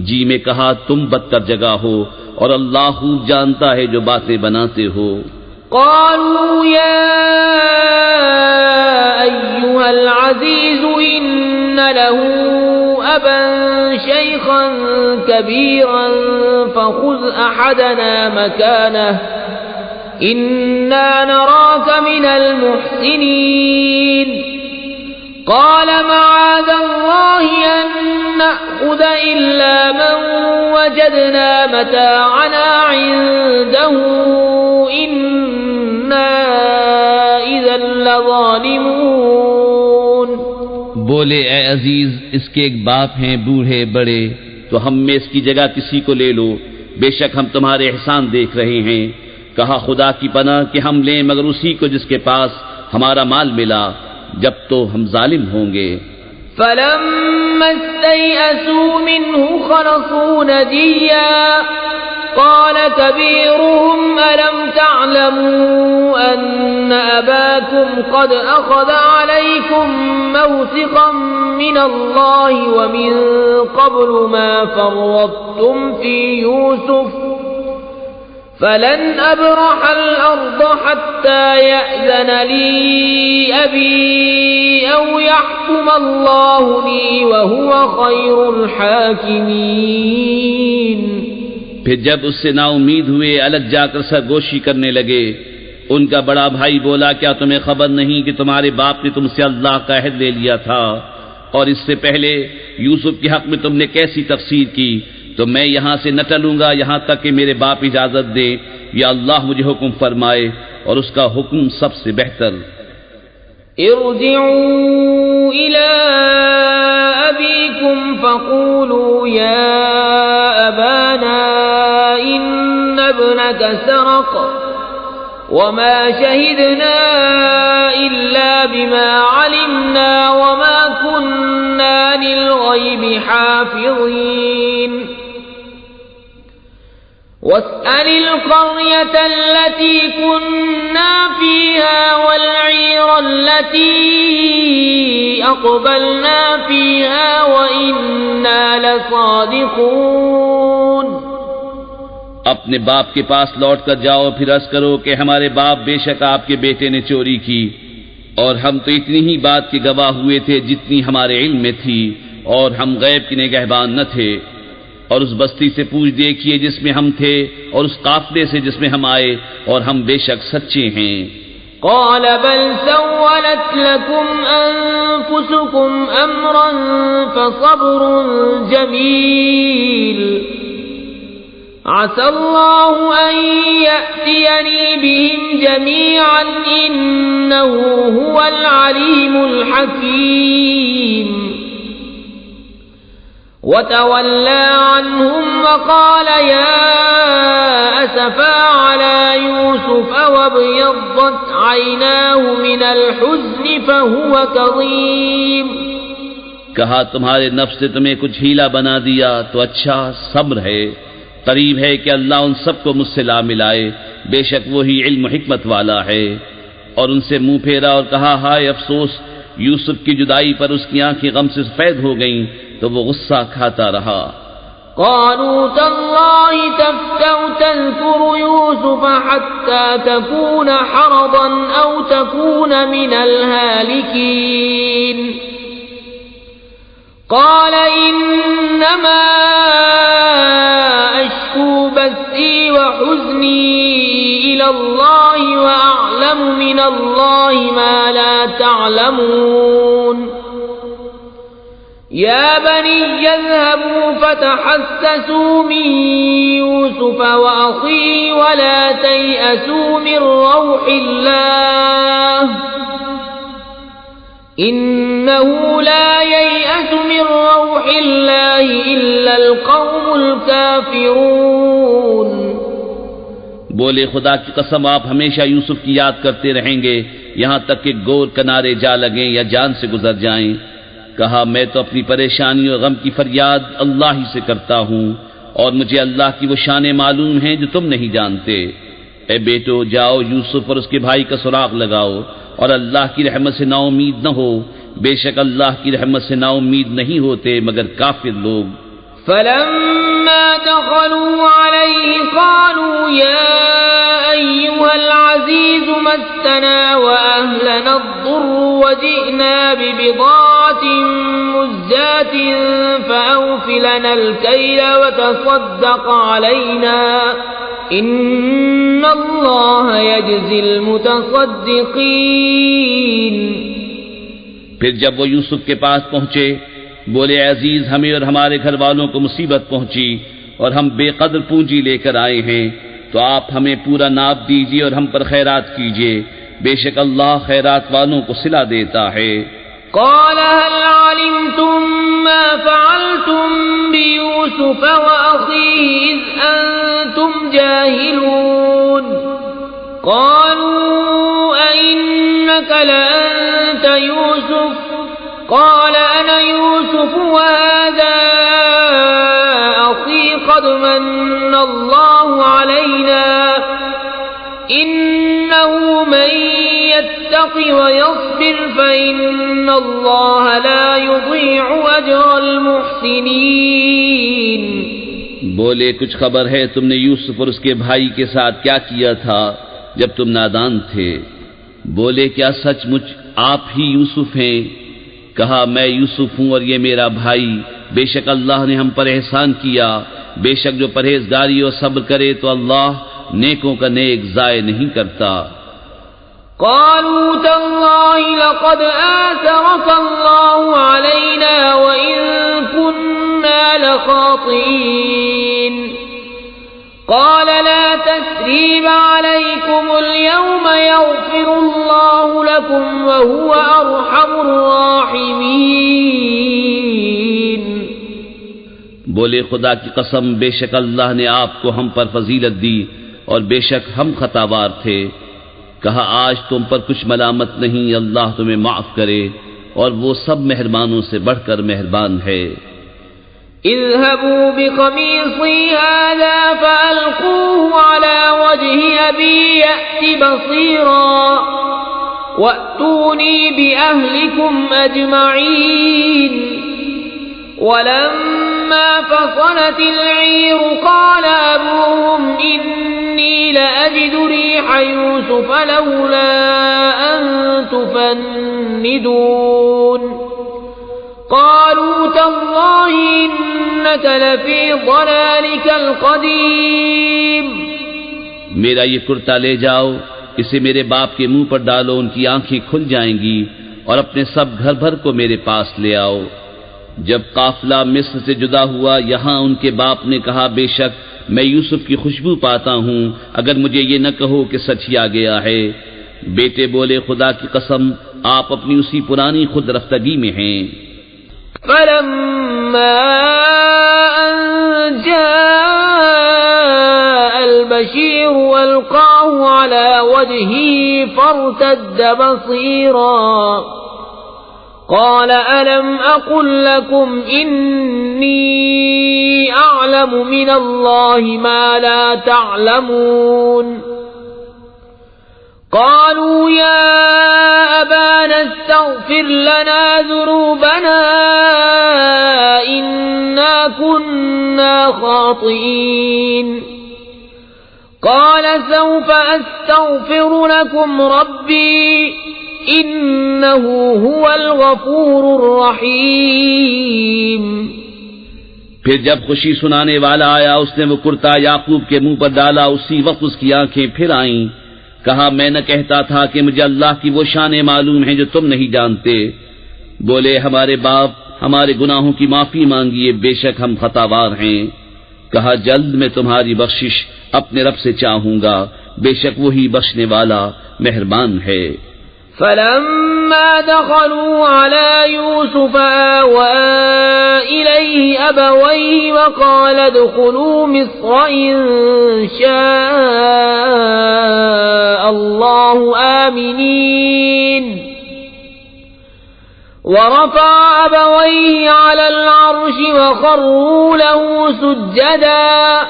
جی میں کہا تم بدتر جگہ ہو اور اللہ خوب جانتا ہے جو باتیں بناتے ہو. قالوا يا أيها العزيز إن له أبا شيخا كبيرا فخذ أحدنا مكانه إنا نراك من المحسنين. قال معاذ الله أن نأخذ إلا من وجدنا متاعنا عنده إنا إذا لظالمون. بولے اے عزیز اس کے ایک باپ ہیں بوڑھے بڑے تو ہم میں اس کی جگہ کسی کو لے لو. بے شک ہم تمہارے احسان دیکھ رہے ہیں. کہا خدا کی پناہ کہ ہم لیں مگر اسی کو جس کے پاس ہمارا مال ملا جب تو ہم ظالم ہوں گے. فلما استيئسوا منه خلصوا نجيا قال كبيرهم ألم تعلموا أن أباكم قد أخذ عليكم موثقا من الله ومن قبل ما فرطتم في يوسف فلن أبرح الأرض حتى يأذن لي أبي أو يحكم الله لي وهو خير الحاكمين. پھر جب اس سے نا امید ہوئے الگ جا کر سرگوشی کرنے لگے. ان کا بڑا بھائی بولا کیا تمہیں خبر نہیں کہ تمہارے باپ نے تم سے اللہ کا عہد لے لیا تھا اور اس سے پہلے یوسف کے حق میں تم نے کیسی تفسیر کی. تو میں یہاں سے نہ ٹلوں گا یہاں تک کہ میرے باپ اجازت دے یا اللہ مجھے حکم فرمائے اور اس کا حکم سب سے بہتر. ارجعوا إلى أبيكم فقولوا يا أبانا إن ابنك سرق وما شهدنا إلا بما علمنا وما كنا للغيب حافظين. واسأل القرية التي كنا فيها والعير التي أقبلنا فيها وإنا لصادقون. اپنے باپ کے پاس لوٹ کر جاؤ پھر عرض کرو کہ ہمارے باپ بے شک آپ کے بیٹے نے چوری کی اور ہم تو اتنی ہی بات کے گواہ ہوئے تھے جتنی ہمارے علم میں تھی اور ہم غیب کے نگہبان نہ تھے. اور اس بستی سے پوچھ دیکھیے جس میں ہم تھے اور اس قافلے سے جس میں ہم آئے اور ہم بے شک سچے ہیں. قال بل سولت لكم أنفسكم أمرا فصبر جميل عسى الله أن يأتيني بهم جميعا إنه هو العليم الحكيم. وتولى عنهم وقال يا أسفا على يوسف وابيضت عيناه من الحزن فهو كظيم. کہا تمہارے نفس نے تمہیں کچھ ہیلا بنا دیا تو اچھا صبر ہے. قریب ہے کہ اللہ ان سب کو مجھ سے لا ملائے بے شک وہی علم و حکمت والا ہے. اور ان سے منہ پھیرا اور کہا ہائے افسوس یوسف کی جدائی پر اس کی آنکھیں غم سے سفید ہو گئیں تو وہ غصہ کھاتا رہا. قالوا تالله تفتأ تذكر يوسف حتى تكون حرضا أو تكون من الهالكين. قال إنما أشكو بثي وحزني إلى الله وأعلم من الله ما لا تعلمون. يا بني اذهبوا فتحسسوا من يوسف وأخيه ولا تيأسوا من روح الله إنه لا ييأس من روح الله إلا القوم الكافرون. بولے خدا کی قسم آپ ہمیشہ یوسف کی یاد کرتے رہیں گے یہاں تک کہ گور کنارے جا لگیں یا جان سے گزر جائیں. کہا میں تو اپنی پریشانی اور غم کی فریاد اللہ ہی سے کرتا ہوں اور مجھے اللہ کی وہ شانیں معلوم ہیں جو تم نہیں جانتے. اے بیٹو جاؤ یوسف اور اس کے بھائی کا سراغ لگاؤ اور اللہ کی رحمت سے نا امید نہ ہو، بے شک اللہ کی رحمت سے نا امید نہیں ہوتے مگر کافر لوگ. فلما دخلوا عليه قالوا يا أيها العزيز مسنا وأهلنا الضر وجئنا ببضاعة مزجاة فأوف لنا الكيل وتصدق علينا إن الله يجزي المتصدقين. پھر جب وہ یوسف کے پاس پہنچے بولے عزیز ہمیں اور ہمارے گھر والوں کو مصیبت پہنچی اور ہم بے قدر پونجی لے کر آئے ہیں تو آپ ہمیں پورا ناپ دیجیے اور ہم پر خیرات کیجیے، بے شک اللہ خیرات والوں کو صلہ دیتا ہے. قال هل علمتم ما فعلتم بيوسف وأخيه إذ أنتم جاهلون. قالوا أئنك لأنت يوسف قال أنا يوسف وهذا أخي قد من الله علينا إنه من يتق ويصبر فإن الله لا يضيع أجر المحسنين. بولے کچھ خبر ہے تم نے یوسف اور اس کے بھائی کے ساتھ کیا کیا تھا جب تم نادان تھے؟ بولے کیا سچ مچ آپ ہی یوسف ہیں؟ کہا میں یوسف ہوں اور یہ میرا بھائی، بے شک اللہ نے ہم پر احسان کیا، بے شک جو پرہیزگاری اور صبر کرے تو اللہ نیکوں کا نیک ضائع نہیں کرتا. قالوا تالله لقد آثرك الله علينا وإن كنا لخاطئين. قال لا تثريب عليكم اليوم يغفر الله لكم وهو أرحم الراحمين. بولے خدا کی قسم بے شک اللہ نے آپ کو ہم پر فضیلت دی اور بے شک ہم خطاوار تھے. کہا آج تم پر کچھ ملامت نہیں، اللہ تمہیں معاف کرے اور وہ سب مہربانوں سے بڑھ کر مہربان ہے. اذهبوا بقميصي هذا فألقوه على وجه أبي يأت بصيرا وأتوني بأهلكم أجمعين. ولما فصلت العير قال أبوهم إني لأجد ريح يوسف لولا أن تفندون. قالوا تالله إنك لفي ضلالك القديم. میرا یہ کرتا لے جاؤ، اسے میرے باپ کے منہ پر ڈالو، ان کی آنکھیں کھل جائیں گی، اور اپنے سب گھر بھر کو میرے پاس لے آؤ. جب قافلہ مصر سے جدا ہوا یہاں ان کے باپ نے کہا بے شک میں یوسف کی خوشبو پاتا ہوں، اگر مجھے یہ نہ کہو کہ سچ ہی آ گیا ہے. بیٹے بولے خدا کی قسم آپ اپنی اسی پرانی خود رفتگی میں ہیں. فلما أن جاء البشير ألقاه على وجهه فارتد بصيرا قال ألم أقل لكم إني أعلم من الله ما لا تعلمون. قالوا يا أبانا استغفر لنا ذنوبنا إنا كنا خاطئين. قال سوف أستغفر لكم ربي إنه هو الغفور الرحيم. پھر جب خوشی سنانے والا آیا اس نے وہ کرتا یعقوب کے منہ پر ڈالا، اسی وقت اس کی آنکھیں پھر آئیں. کہا میں نہ کہتا تھا کہ مجھے اللہ کی وہ شانیں معلوم ہیں جو تم نہیں جانتے. بولے ہمارے باپ ہمارے گناہوں کی معافی مانگیے، بے شک ہم خطاوار ہیں. کہا جلد میں تمہاری بخشش اپنے رب سے چاہوں گا، بے شک وہی بخشنے والا مہربان ہے. فلما فلما دخلوا على يوسف آوى إليه أبويه وقال ادخلوا مصر إن شاء الله آمنين ورفع أبويه على العرش وخروا له سجدا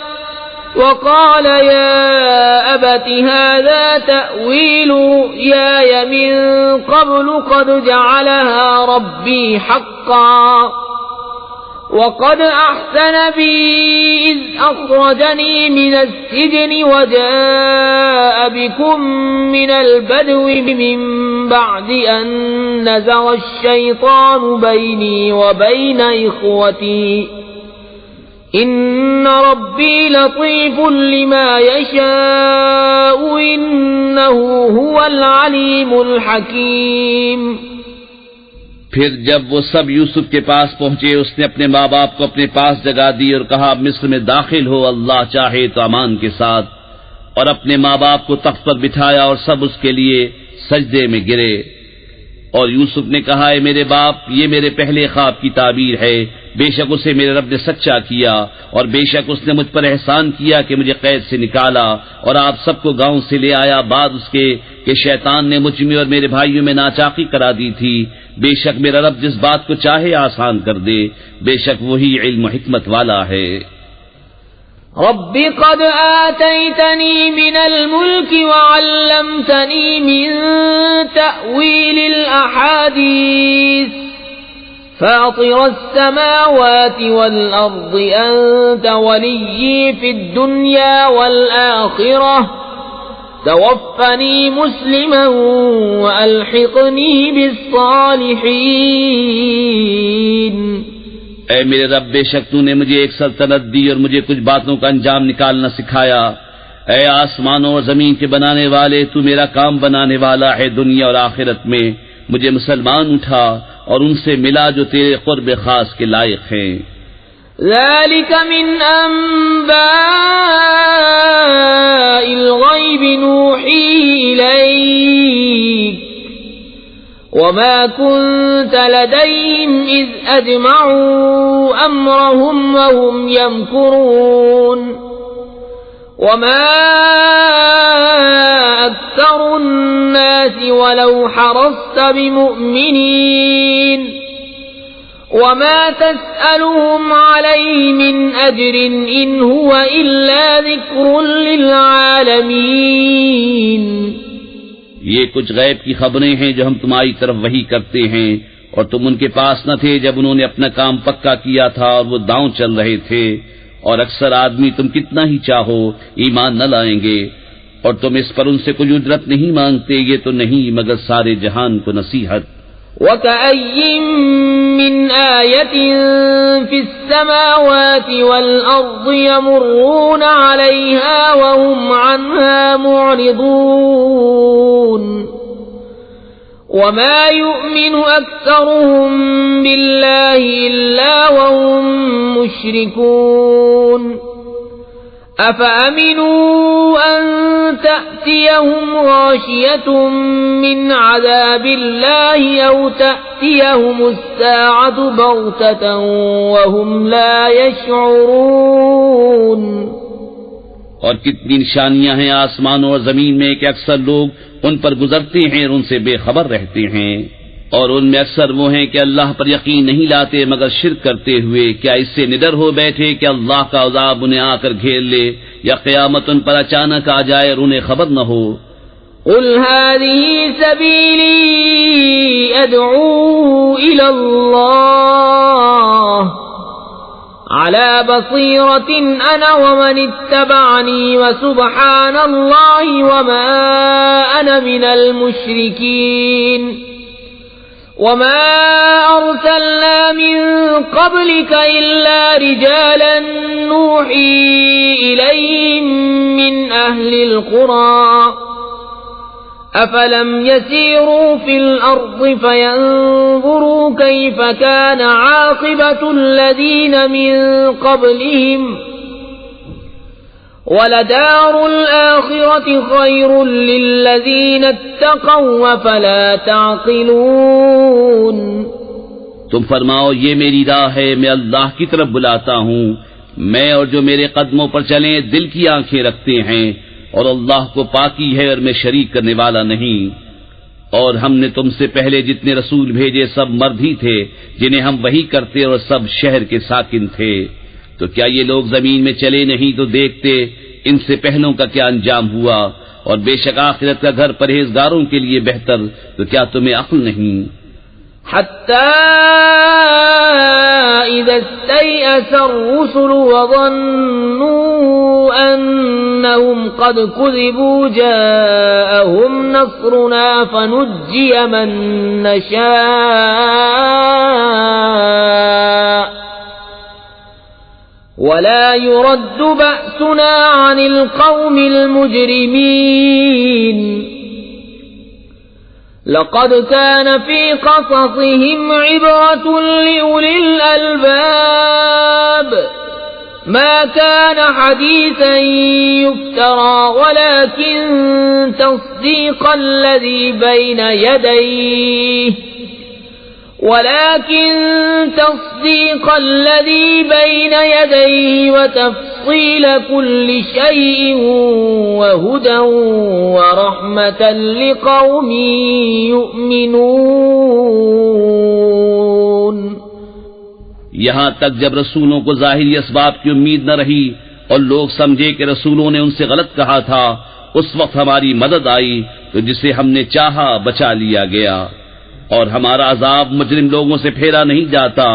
وقال يا أبت هذا تأويل رؤياي من قبل قد جعلها ربي حقا وقد أحسن بي إذ أخرجني من السجن وجاء بكم من البدو من بعد أن نزغ الشيطان بيني وبين إخوتي إن ربي لطيف لما يشاء إنه هو العليم الحكيم. پھر جب وہ سب یوسف کے پاس پہنچے اس نے اپنے ماں باپ کو اپنے پاس جگہ دی اور کہا مصر میں داخل ہو اللہ چاہے تو امان کے ساتھ، اور اپنے ماں باپ کو تخت پر بٹھایا اور سب اس کے لیے سجدے میں گرے. اور یوسف نے کہا اے میرے باپ یہ میرے پہلے خواب کی تعبیر ہے، بے شک اسے میرے رب نے سچا کیا اور بے شک اس نے مجھ پر احسان کیا کہ مجھے قید سے نکالا اور آپ سب کو گاؤں سے لے آیا بعد اس کے کہ شیطان نے مجھ میں اور میرے بھائیوں میں ناچاقی کرا دی تھی. بے شک میرا رب جس بات کو چاہے آسان کر دے، بے شک وہی علم و حکمت والا ہے. رب قد آتيتني من الملك وعلمتني من تأويل الأحاديث فاطر السماوات والأرض أنت ولي في الدنيا والآخرة توفني مسلما وألحقني بالصالحين. اے میرے رب بے شک تو نے مجھے ایک سلطنت دی اور مجھے کچھ باتوں کا انجام نکالنا سکھایا. اے آسمانوں اور زمین کے بنانے والے تو میرا کام بنانے والا ہے دنیا اور آخرت میں. مجھے مسلمان اٹھا اور ان سے ملا جو تیرے قرب خاص کے لائق ہیں. ذلك من أنباء الغيب نوحيه إليك وما كنت لديهم إذ أجمعوا أمرهم وهم يمكرون وما أكثر الناس ولو حرصت بمؤمنين وما تسألهم عليه من أجر إن هو إلا ذكر للعالمين. یہ کچھ غیب کی خبریں ہیں جو ہم تمہاری طرف وحی کرتے ہیں، اور تم ان کے پاس نہ تھے جب انہوں نے اپنا کام پکا کیا تھا اور وہ داؤں چل رہے تھے. اور اکثر آدمی تم کتنا ہی چاہو ایمان نہ لائیں گے، اور تم اس پر ان سے کچھ اجرت نہیں مانگتے، یہ تو نہیں مگر سارے جہان کو نصیحت. وَكَأَيٍّ مِّنْ آيَةٍ فِي السَّمَاوَاتِ وَالْأَرْضِ يَمُرُّونَ عَلَيْهَا وَهُمْ عَنْهَا مُعْرِضُونَ وَمَا يُؤْمِنُ أَكْثَرُهُم بِاللَّهِ إِلَّا وَهُم مُّشْرِكُونَ أَفَأَمِنُوا أَن تَأْتِيَهُمْ غَاشِيَةٌ مِّنْ عَذَابِ اللَّهِ أَوْ تَأْتِيَهُمُ السَّاعَةُ بَغْتَةً وَهُمْ لَا يَشْعُرُونَ. اور کتنی نشانیاں ہیں آسمانوں اور زمین میں کہ اکثر لوگ ان پر گزرتے ہیں اور ان سے بے خبر رہتے ہیں، اور ان میں اکثر وہ ہیں کہ اللہ پر یقین نہیں لاتے مگر شرک کرتے ہوئے. کیا اس سے نڈر ہو بیٹھے کہ اللہ کا عذاب انہیں آ کر گھیر لے یا قیامت ان پر اچانک آ جائے اور انہیں خبر نہ ہو؟ قل هذه سبيلي أدعو إلى الله على بصيرة أنا ومن اتبعني وسبحان الله وما أنا من المشركين. وما أرسلنا من قبلك إلا رجالا نوحي إليهم من أهل القرى أفلم يسيروا في الأرض فينظروا كيف كان عاقبة الذين من قبلهم وَلَدَارُ الْآخِرَةِ خَيْرٌ لِّلَّذِينَ اتَّقَوْا أَفَلَا تَعْقِلُونَ تم فرماؤ یہ میری راہ ہے، میں اللہ کی طرف بلاتا ہوں، میں اور جو میرے قدموں پر چلیں دل کی آنکھیں رکھتے ہیں، اور اللہ کو پاکی ہے اور میں شریک کرنے والا نہیں۔ اور ہم نے تم سے پہلے جتنے رسول بھیجے سب مرد ہی تھے جنہیں ہم وحی کرتے اور سب شہر کے ساکن تھے، تو کیا یہ لوگ زمین میں چلے نہیں تو دیکھتے ان سے پہلوں کا کیا انجام ہوا، اور بے شک آخرت کا گھر پرہیزگاروں کے لیے بہتر، تو کیا تمہیں عقل نہیں؟ حتى إذا استيأس الرسل وظنوا أنهم قد كذبوا جاءهم نصرنا فنجي من نشاء ولا يرد بأسنا عن القوم المجرمين لقد كان في قصصهم عبرة لأولي الألباب ما كان حديثا يفترى ولكن تصديق الذي بين يديه وتفصيل كل شيء وهدى ورحمة لقوم يؤمنون۔ یہاں تک جب رسولوں کو ظاہری اسباب کی امید نہ رہی اور لوگ سمجھے کہ رسولوں نے ان سے غلط کہا تھا، اس وقت ہماری مدد آئی تو جسے ہم نے چاہا بچا لیا گیا، اور ہمارا عذاب مجرم لوگوں سے پھیرا نہیں جاتا